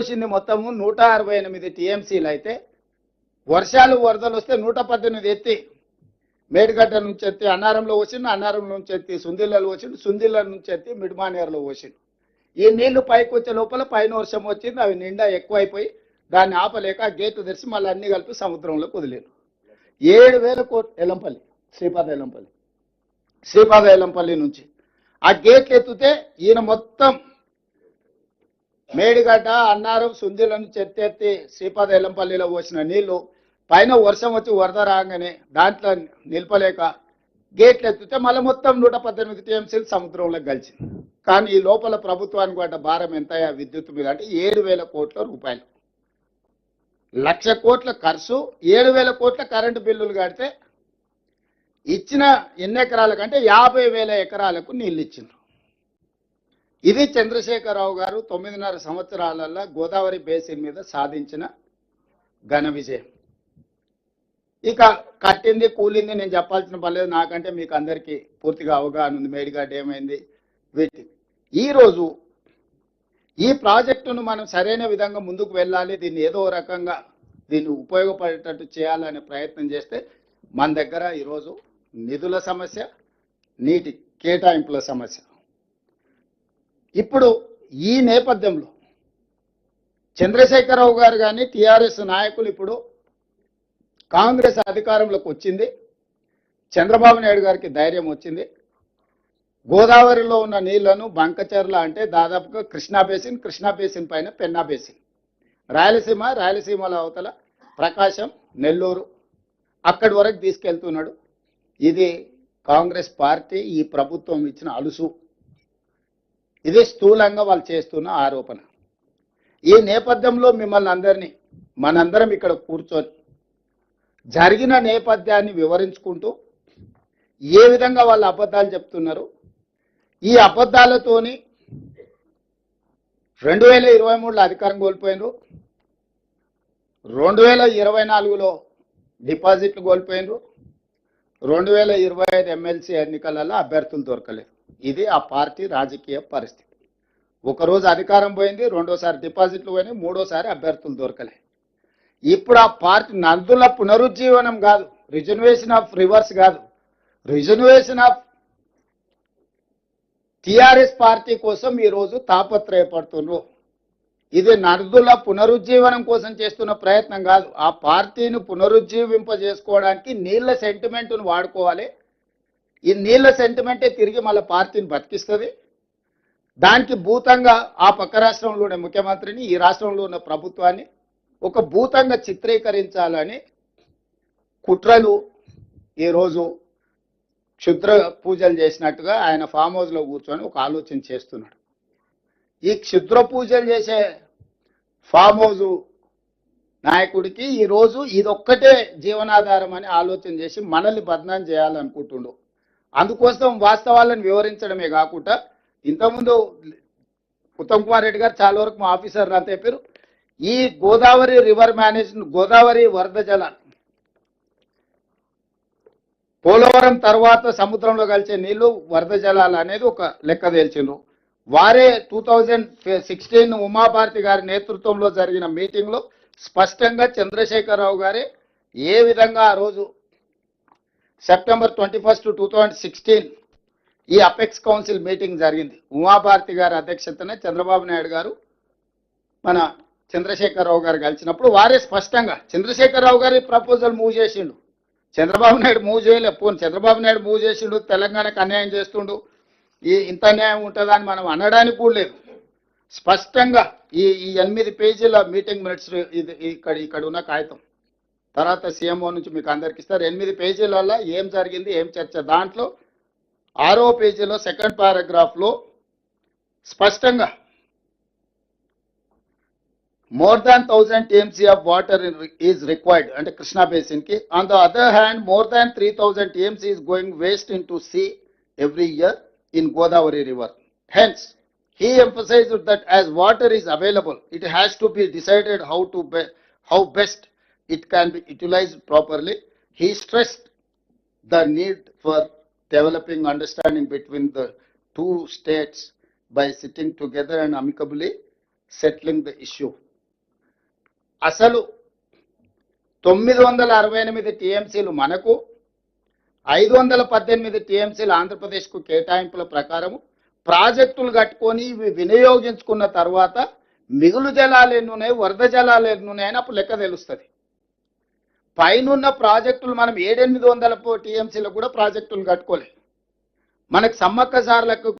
పోసింది మొత్తము 168 టీఎంసీలు అయితే వర్షాలు వరదలు వస్తే 118 ఎత్తి మేడిగడ్డ నుంచి ఎత్తి అన్నారంలో పోసిండు, అన్నారం నుంచి ఎత్తి సుందిళ్ళలో పోసిండు, సుందిళ్ళ నుంచి ఎత్తి మిడ్మానేరులో పోసిండు. ఈ నీళ్లు పైకి వచ్చే లోపల పైన వర్షం వచ్చింది, అవి నిండా ఎక్కువైపోయి దాన్ని ఆపలేక గేట్లు తెరిచి మళ్ళీ అన్ని కలిపి సముద్రంలోకి వదిలేరు. 7,000 కోట్లు ఎల్లంపల్లి శ్రీపాద ఎల్లంపల్లి నుంచి ఆ గేట్లు ఎత్తితే ఈయన మొత్తం మేడిగడ్డ అన్నారం సుందిల నుంచి ఎత్తెత్తి శ్రీపాద ఎల్లంపల్లిలో పోసిన నీళ్లు పైన వర్షం వచ్చి వరద రాగానే దాంట్లో నిలపలేక గేట్లు ఎత్తితే మళ్ళీ మొత్తం 118 టీఎంసీలు సముద్రంలోకి కలిసింది. కానీ ఈ లోపల ప్రభుత్వానికి పడ్డ భారం ఎంత విద్యుత్ మీద అంటే 7,000 కోట్ల రూపాయలు. 1,00,000 కోట్ల ఖర్చు, 7,000 కోట్ల కరెంటు బిల్లులు కడితే ఇచ్చిన ఎన్ని ఎకరాల కంటే 50,000 ఎకరాలకు నీళ్ళు ఇచ్చిండ్రు. ఇది చంద్రశేఖరరావు గారు 9.5 సంవత్సరాలలో గోదావరి బేసిన్ మీద సాధించిన ఘన విజయం. ఇక కట్టింది కూలింది నేను చెప్పాల్సిన పర్లేదు, నాకంటే మీకు అందరికీ పూర్తిగా అవగాహన ఉంది మేడిగడ్డ ఏమైంది వీటి. ఈరోజు ఈ ప్రాజెక్టును మనం సరైన విధంగా ముందుకు వెళ్ళాలి, దీన్ని ఏదో రకంగా దీన్ని ఉపయోగపడేటట్టు చేయాలనే ప్రయత్నం చేస్తే మన దగ్గర ఈరోజు నిధుల సమస్య, నీటి కేటాయింపుల సమస్య. ఇప్పుడు ఈ నేపథ్యంలో చంద్రశేఖరరావు గారు కానీ టీఆర్ఎస్ నాయకులు ఇప్పుడు కాంగ్రెస్ అధికారంలోకి వచ్చింది, చంద్రబాబు నాయుడు గారికి ధైర్యం వచ్చింది. గోదావరిలో ఉన్న నీళ్లను బంకచర్ల అంటే దాదాపుగా కృష్ణా బేసిన్ పైన పెన్నా బేసిన్, రాయలసీమల అవతల ప్రకాశం, నెల్లూరు అక్కడి వరకు తీసుకెళ్తున్నాడు. ఇది కాంగ్రెస్ పార్టీ ఈ ప్రభుత్వం ఇచ్చిన అలుసు. ఇది స్థూలంగా వాళ్ళు చేస్తున్న ఆరోపణ. ఈ నేపథ్యంలో మిమ్మల్ని అందరినీ మనందరం ఇక్కడ కూర్చొని జరిగిన నేపథ్యాన్ని వివరించుకుంటూ ఏ విధంగా వాళ్ళు అబద్ధాలు చెప్తున్నారు, ఈ అబద్ధాలతోని 2023లో అధికారం కోల్పోయినారు, 2024లో డిపాజిట్లు కోల్పోయినారు, 2025 ఎమ్మెల్సీ ఎన్నికలలో అభ్యర్థులు దొరకలేదు. ఇది ఆ పార్టీ రాజకీయ పరిస్థితి. ఒకరోజు అధికారం పోయింది, రెండోసారి డిపాజిట్లు పోయినాయి, మూడోసారి అభ్యర్థులు దొరకలే. ఇప్పుడు ఆ పార్టీ నందుల పునరుజ్జీవనం కాదు, రిజర్వేషన్ ఆఫ్ రివర్స్ కాదు, రిజర్వేషన్ ఆఫ్ టిఆర్ఎస్ పార్టీ కోసం ఈరోజు తాపత్రయపడుతున్నారు. ఇది నర్దుల పునరుజ్జీవనం కోసం చేస్తున్న ప్రయత్నం కాదు. ఆ పార్టీని పునరుజ్జీవింపజేసుకోవడానికి నీళ్ల సెంటిమెంట్ను వాడుకోవాలి. ఈ నీళ్ల సెంటిమెంటే తిరిగి మళ్ళీ పార్టీని బతికిస్తుంది. దానికి భూతంగా ఆ పక్క రాష్ట్రంలోనే ముఖ్యమంత్రిని, ఈ రాష్ట్రంలో ఉన్న ప్రభుత్వాన్ని ఒక భూతంగా చిత్రీకరించాలని కుట్రలు ఈరోజు క్షుద్ర పూజలు చేసినట్టుగా ఆయన ఫామ్ హౌస్లో కూర్చొని ఒక ఆలోచన చేస్తున్నాడు. ఈ క్షుద్ర పూజలు చేసే ఫామ్ హౌస్ నాయకుడికి ఈరోజు ఇదొక్కటే జీవనాధారం అని ఆలోచన చేసి మనల్ని బదనాం చేయాలనుకుంటుండు. అందుకోసం వాస్తవాలను వివరించడమే కాకుండా ఇంతకుముందు ఉత్తమ్ కుమార్ రెడ్డి గారు చాలా వరకు మా ఆఫీసర్లు అంతా చెప్పారు, ఈ గోదావరి రివర్ మేనేజ్మెంట్, గోదావరి వరద జలాలు పోలవరం తర్వాత సముద్రంలో కలిసే నీళ్లు వరద జలాలు అనేది ఒక లెక్క తేల్చిండ్రు. వారే 2016 ఉమాభారతి గారి నేతృత్వంలో జరిగిన మీటింగ్లో స్పష్టంగా చంద్రశేఖరరావు గారే ఏ విధంగా ఆ రోజు సెప్టెంబర్ 21, 2016 ఈ అపెక్స్ కౌన్సిల్ మీటింగ్ జరిగింది. ఉమాభారతి గారి అధ్యక్షతనే చంద్రబాబు నాయుడు గారు మన చంద్రశేఖరరావు గారు కలిసినప్పుడు వారే స్పష్టంగా చంద్రశేఖరరావు గారి ప్రపోజల్ మూవ్ చేసిండు, చంద్రబాబు నాయుడు మూవ్ చేయలే. చంద్రబాబు నాయుడు మూవ్ చేసిండు, తెలంగాణకు అన్యాయం చేస్తుండు, ఇంత అన్యాయం ఉంటుందని మనం అనడానికి కూడా లేదు. స్పష్టంగా ఈ 8 పేజీల మీటింగ్ మినిట్స్ ఇక్కడ ఉన్న కాగితం తర్వాత సీఎంఓ నుంచి మీకు అందరికి ఇస్తారు. 8 పేజీలలో ఏం జరిగింది, ఏం చర్చ. దాంట్లో 6వ పేజీలో సెకండ్ పారాగ్రాఫ్లో స్పష్టంగా more than 1,000 TMC of water is required under Krishna Basin ki. On the other hand, more than 3,000 TMC is going waste into sea every year in Godavari river. Hence, he emphasized that as water is available, it has to be decided how best it can be utilized properly. He stressed the need for developing understanding between the two states by sitting together and amicably settling the issue. అసలు 968 టీఎంసీలు మనకు, 518 టీఎంసీలు ఆంధ్రప్రదేశ్కు కేటాయింపుల ప్రకారం ప్రాజెక్టులు కట్టుకొని ఇవి వినియోగించుకున్న తర్వాత మిగులు జలాలు ఎన్ని ఉన్నాయి, వరద జలాలు ఎన్ని ఉన్నాయని అప్పుడు లెక్క తెలుస్తుంది. పైనున్న ప్రాజెక్టులు మనం 700-800 టీఎంసీలకు కూడా ప్రాజెక్టులు కట్టుకోలేదు. మనకు సమ్మక్క సార్లకు